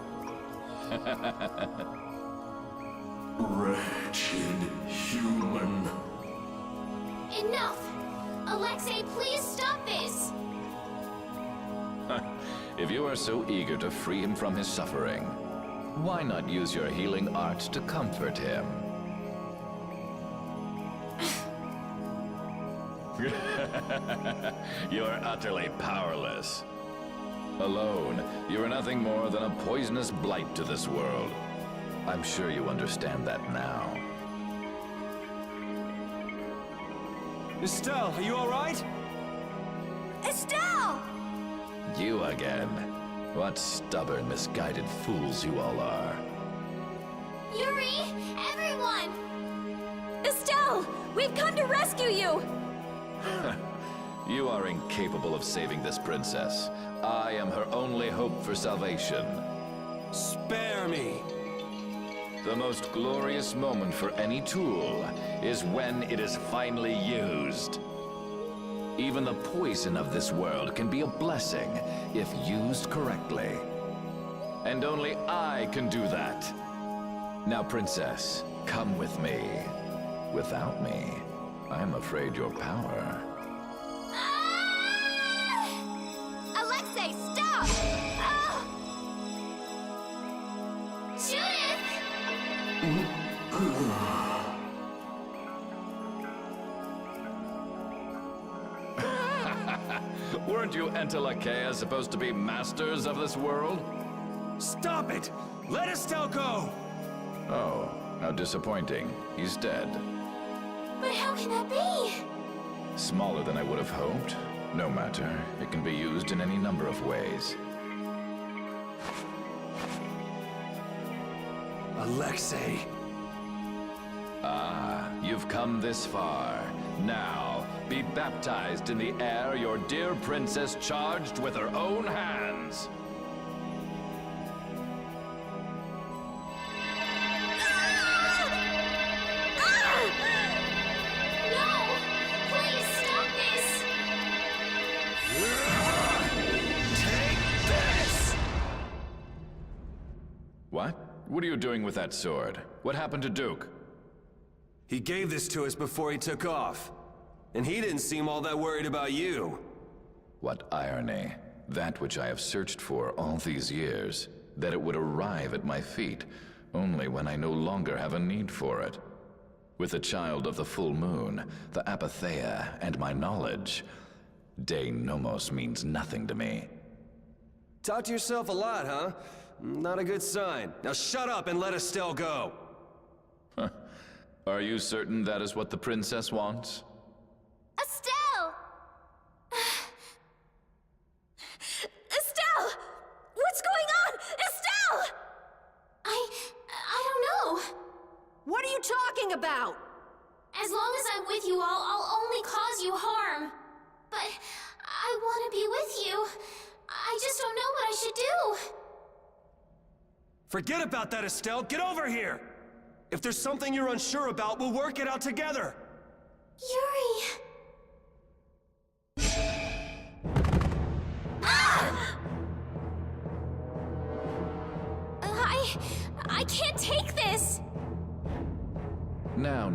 Wretched human. Enough! Alexei, please stop this! If you are so eager to free him from his suffering, why not use your healing arts to comfort him? You are utterly powerless. Alone, you are nothing more than a poisonous blight to this world. I'm sure you understand that now. Estelle, are you all right? Estelle! You again. What stubborn, misguided fools you all are. Yuri! Everyone! Estelle! We've come to rescue you! You are incapable of saving this princess. I am her only hope for salvation. Spare me! The most glorious moment for any tool is when it is finally used. Even the poison of this world can be a blessing if used correctly. And only I can do that. Now, Princess, come with me. Without me, I'm afraid your power... Alexei, stop! Ah! Judith! Weren't you Entelakea supposed to be masters of this world? Stop it! Let Estelle go! Oh, how disappointing. He's dead. But how can that be? Smaller than I would have hoped. No matter. It can be used in any number of ways. Alexei. Ah, you've come this far. Now, be baptized in the air your dear princess charged with her own hands. No! Please stop this! Take this! What? What are you doing with that sword? What happened to Duke? He gave this to us before he took off. And he didn't seem all that worried about you. What irony. That which I have searched for all these years. That it would arrive at my feet, only when I no longer have a need for it. With the child of the full moon, the Apatheia, and my knowledge, De Nomos means nothing to me. Talk to yourself a lot, huh? Not a good sign. Now shut up and let Estelle go. Are you certain that is what the princess wants? Estelle! Estelle! What's going on? Estelle! I don't know. What are you talking about? As long as I'm with you all, I'll only cause you harm. But I want to be with you. I just don't know what I should do. Forget about that, Estelle. Get over here! If there's something you're unsure about, we'll work it out together. Yuri... Ah! I can't take this! Now,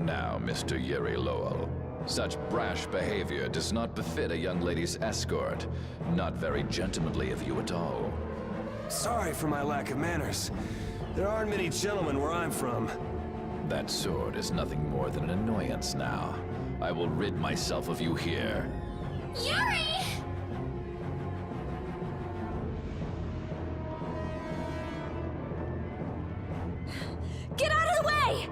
Mr. Yuri Lowell. Such brash behavior does not befit a young lady's escort. Not very gentlemanly of you at all. Sorry for my lack of manners. There aren't many gentlemen where I'm from. That sword is nothing more than an annoyance now. I will rid myself of you here. Yuri! Get out of the way!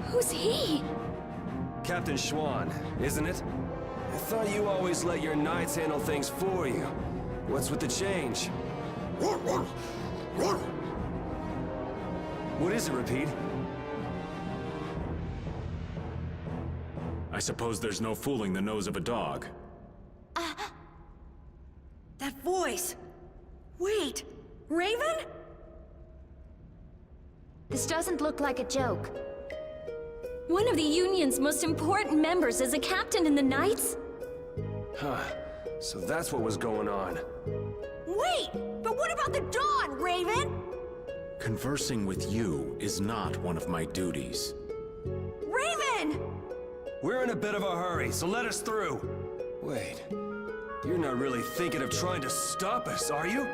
Who's he? Captain Schwann, isn't it? I thought you always let your knights handle things for you. What's with the change? What is it, Repeat? I suppose there's no fooling the nose of a dog. That voice! Wait! This doesn't look like a joke. One of the Union's most important members is a captain in the Knights? Huh. So that's what was going on. Wait! But what about the Dawn, Raven? Conversing with you is not one of my duties. Raven! We're in a bit of a hurry, so let us through. Wait, you're not really thinking of trying to stop us, are you?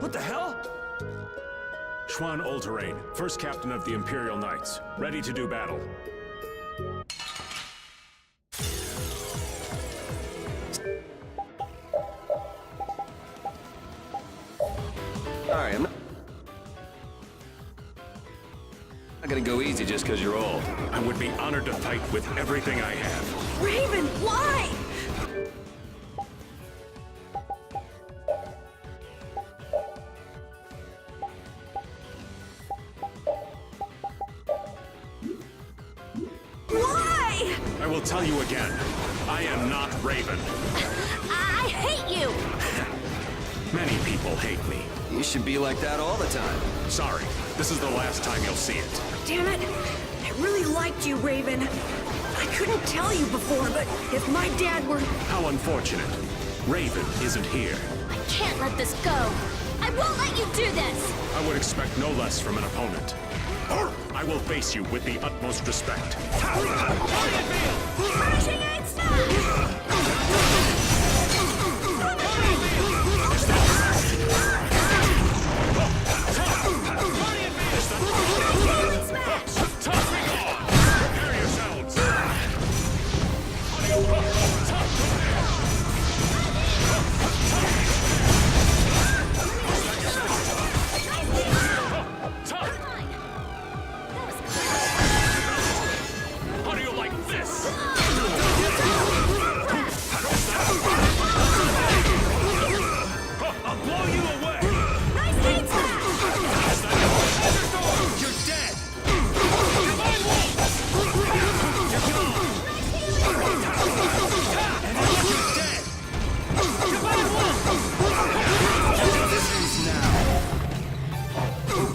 What the hell? Schwann All-Terrain, first captain of the Imperial Knights. Ready to do battle. Alright, I'm not gonna go easy just because you're old. I would be honored to fight with everything I have. Raven, why? Why? I will tell you again. I am not Raven. I hate you! Many people hate me. You should be like that all the time. Sorry, this is the last time you'll see it. Damn it! I really liked you, Raven. I couldn't tell you before, but if my dad were... How unfortunate. Raven isn't here. I can't let this go. I won't let you do this! I would expect no less from an opponent. I will face you with the utmost respect. Crashing Eight Stars! How do you like this? I'll blow you away! Nice hit! You're dead!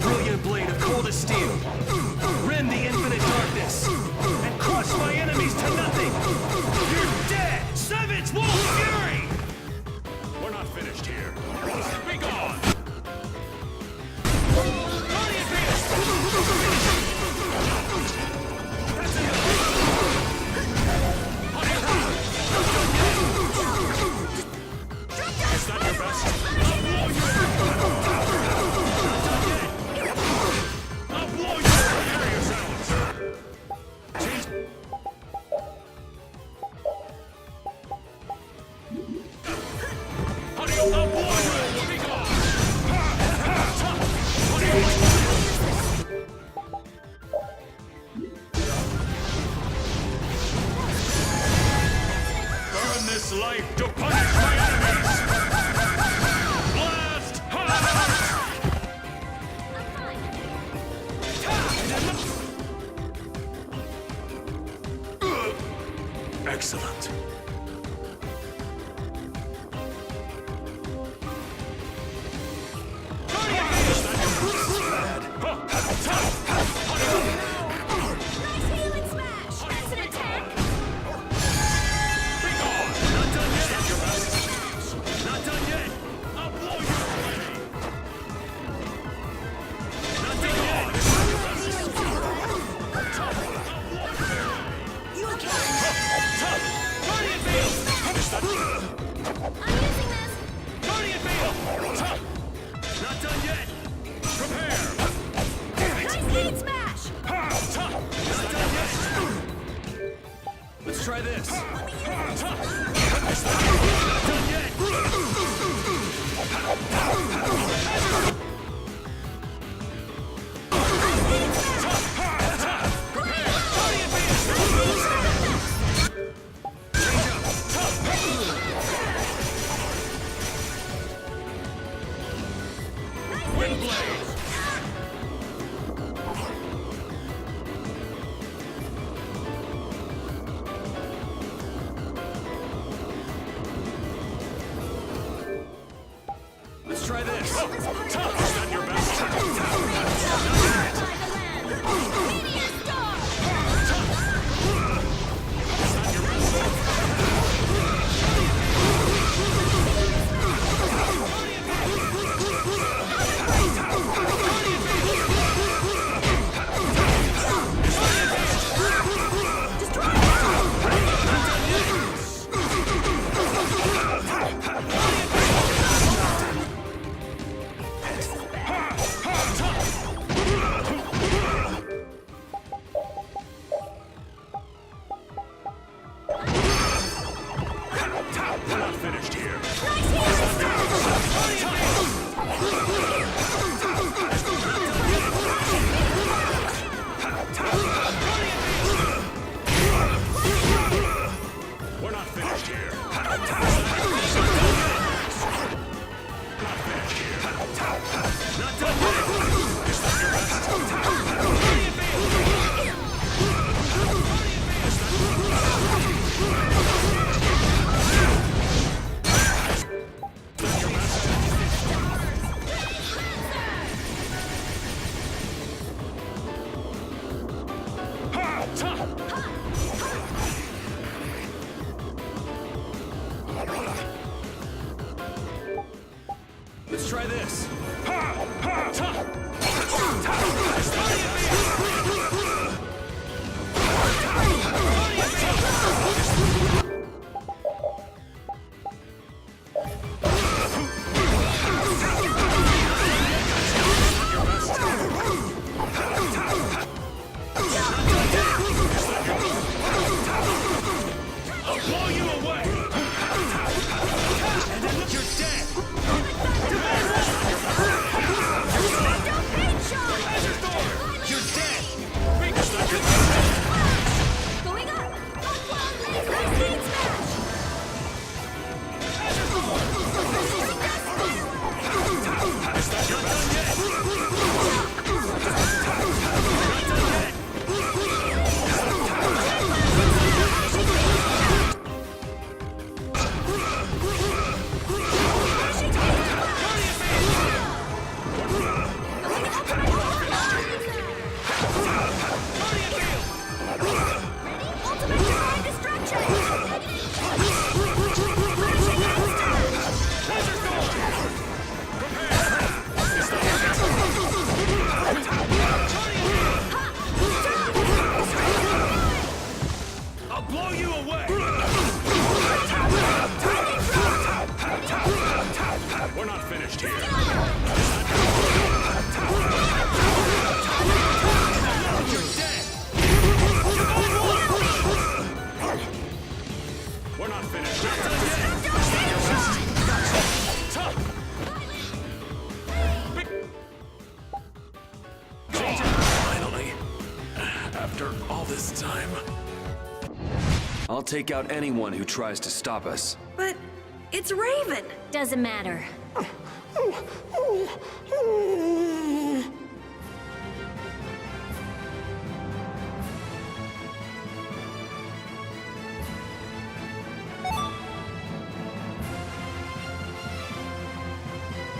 Brilliant blade of coldest steel. Rend the infinite darkness. And crush my enemies to nothing. You're dead! Savage Wolf Fury! We're not finished here. Be gone! Is that your best? I'll blow you! Prepare yourselves! How do you... I'll blow you! Be gone! How do you like Burn this life to punish my enemies! Blast! Excellent. Nice healing smash! That's an attack! Be gone! Not done yet! Is that your best? Not done yet! I'll blow you away! Not done yet! Is that your best? I'll blow you away! You okay? Guardian Field! Is that... I'm using this! Guardian Field! Not done yet! Prepare! Nice hit smash! Not done yet! Let's try this. Not done yet! Wind Blade! Let's try this. Is that your best? this time. I'll take out anyone who tries to stop us. But it's Raven. Doesn't matter.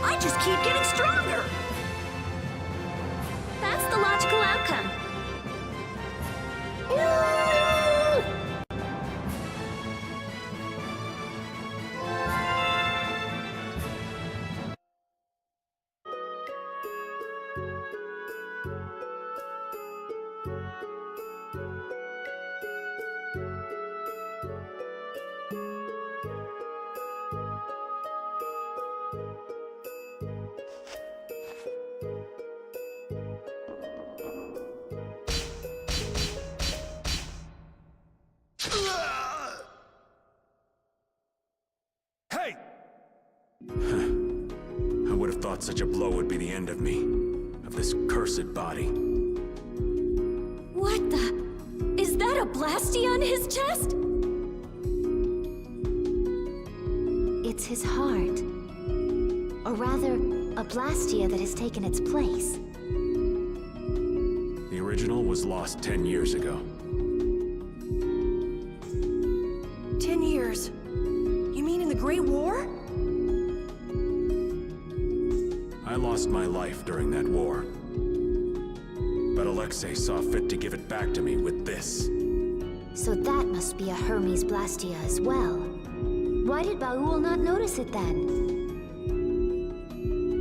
I just keep getting stronger. That's the logical outcome. Hey! I would have thought such a blow would be the end of me. Of this cursed body. What the? Is that a Blastia on his chest? It's his heart. Or rather, a Blastia that has taken its place. The original was lost 10 years ago. 10 years? You mean in the Great War? I lost my life during that war. But Alexei saw fit to give it back to me with this. So that must be a Hermes Blastia as well. Why did Baul not notice it then?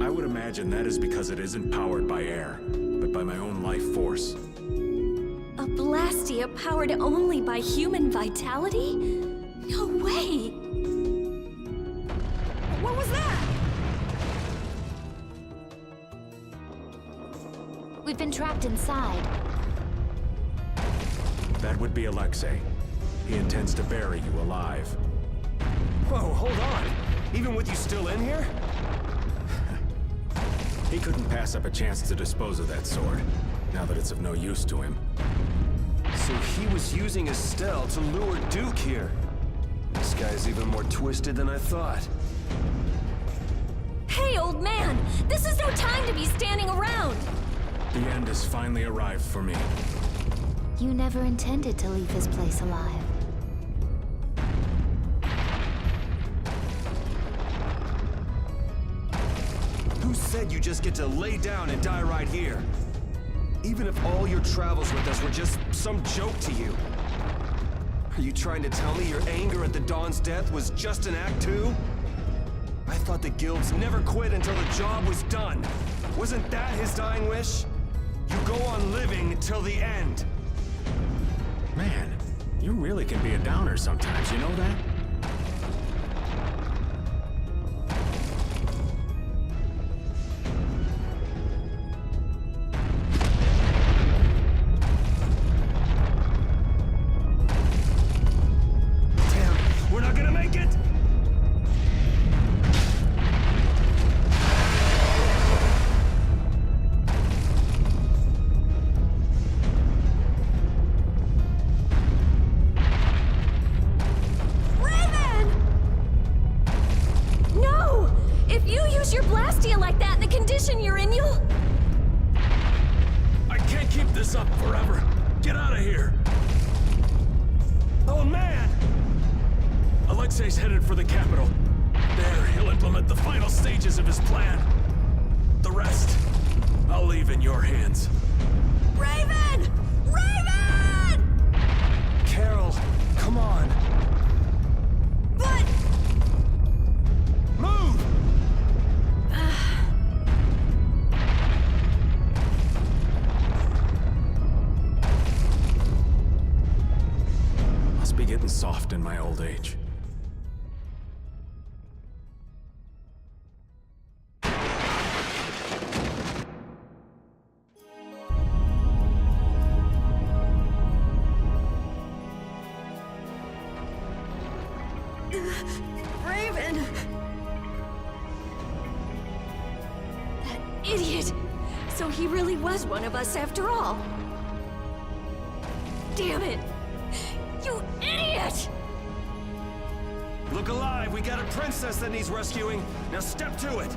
I would imagine that is because it isn't powered by air, but by my own life force. A Blastia powered only by human vitality? No way! What was that? We've been trapped inside. That would be Alexei. He intends to bury you alive. Whoa, hold on! Even with you still in here? He couldn't pass up a chance to dispose of that sword, now that it's of no use to him. So he was using Estelle to lure Duke here. This guy's even more twisted than I thought. Hey, old man! This is no time to be standing around! The end has finally arrived for me. You never intended to leave this place alive. Who said you just get to lay down and die right here? Even if all your travels with us were just some joke to you. Are you trying to tell me your anger at the Dawn's death was just an act too? I thought the guilds never quit until the job was done. Wasn't that his dying wish? You go on living till the end. Man, you really can be a downer sometimes, you know that? Damn, we're not gonna make it! Your Blastia like that in the condition you're in, you'll... I can't keep this up forever. Get out of here. Oh, man! Alexei's headed for the capital. There, he'll implement the final stages of his plan. The rest, I'll leave in your hands. Raven! Raven! Carol, come on. But... Move! Must be getting soft in my old age. Raven! That idiot! So he really was one of us after all. Damn it! You idiot! Look alive! We got a princess that needs rescuing! Now step to it!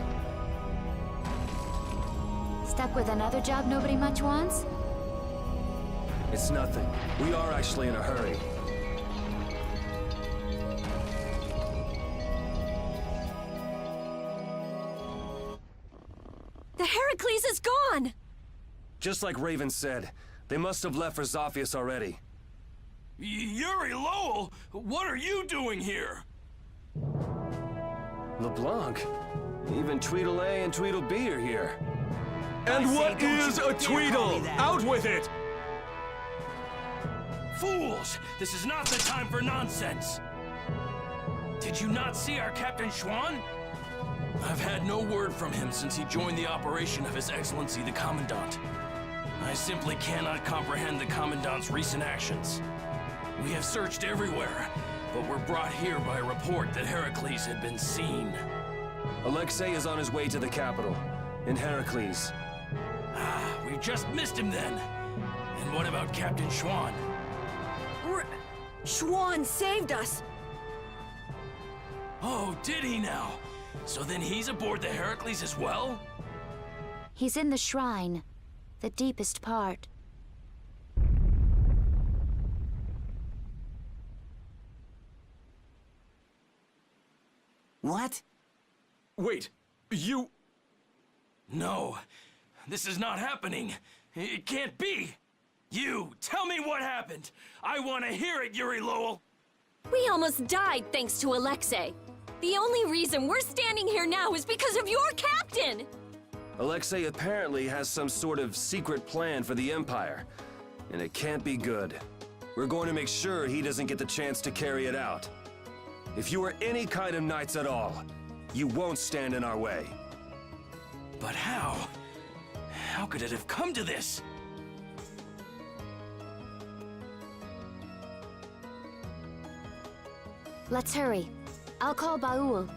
Stuck with another job nobody much wants? It's nothing. We are actually in a hurry. The Heracles is gone! Just like Raven said, they must have left for Zophius already. Yuri Lowell, what are you doing here? LeBlanc, even Tweedle A and Tweedle B are here. And what is a Tweedle? Out with it! Fools! This is not the time for nonsense! Did you not see our Captain Schwann? I've had no word from him since he joined the operation of His Excellency the Commandant. I simply cannot comprehend the Commandant's recent actions. We have searched everywhere, but were brought here by a report that Heracles had been seen. Alexei is on his way to the capital, in Heracles. Ah, we just missed him then. And what about Captain Schwann? Schwann saved us! Oh, did he now? So then he's aboard the Heracles as well? He's in the shrine, the deepest part. What? Wait, you... No, this is not happening. It can't be. You, tell me what happened. I want to hear it, Yuri Lowell. We almost died thanks to Alexei. The only reason we're standing here now is because of your captain! Alexei apparently has some sort of secret plan for the Empire, and it can't be good. We're going to make sure he doesn't get the chance to carry it out. If you are any kind of knights at all, you won't stand in our way. But how? How could it have come to this? Let's hurry. I'll call Baul.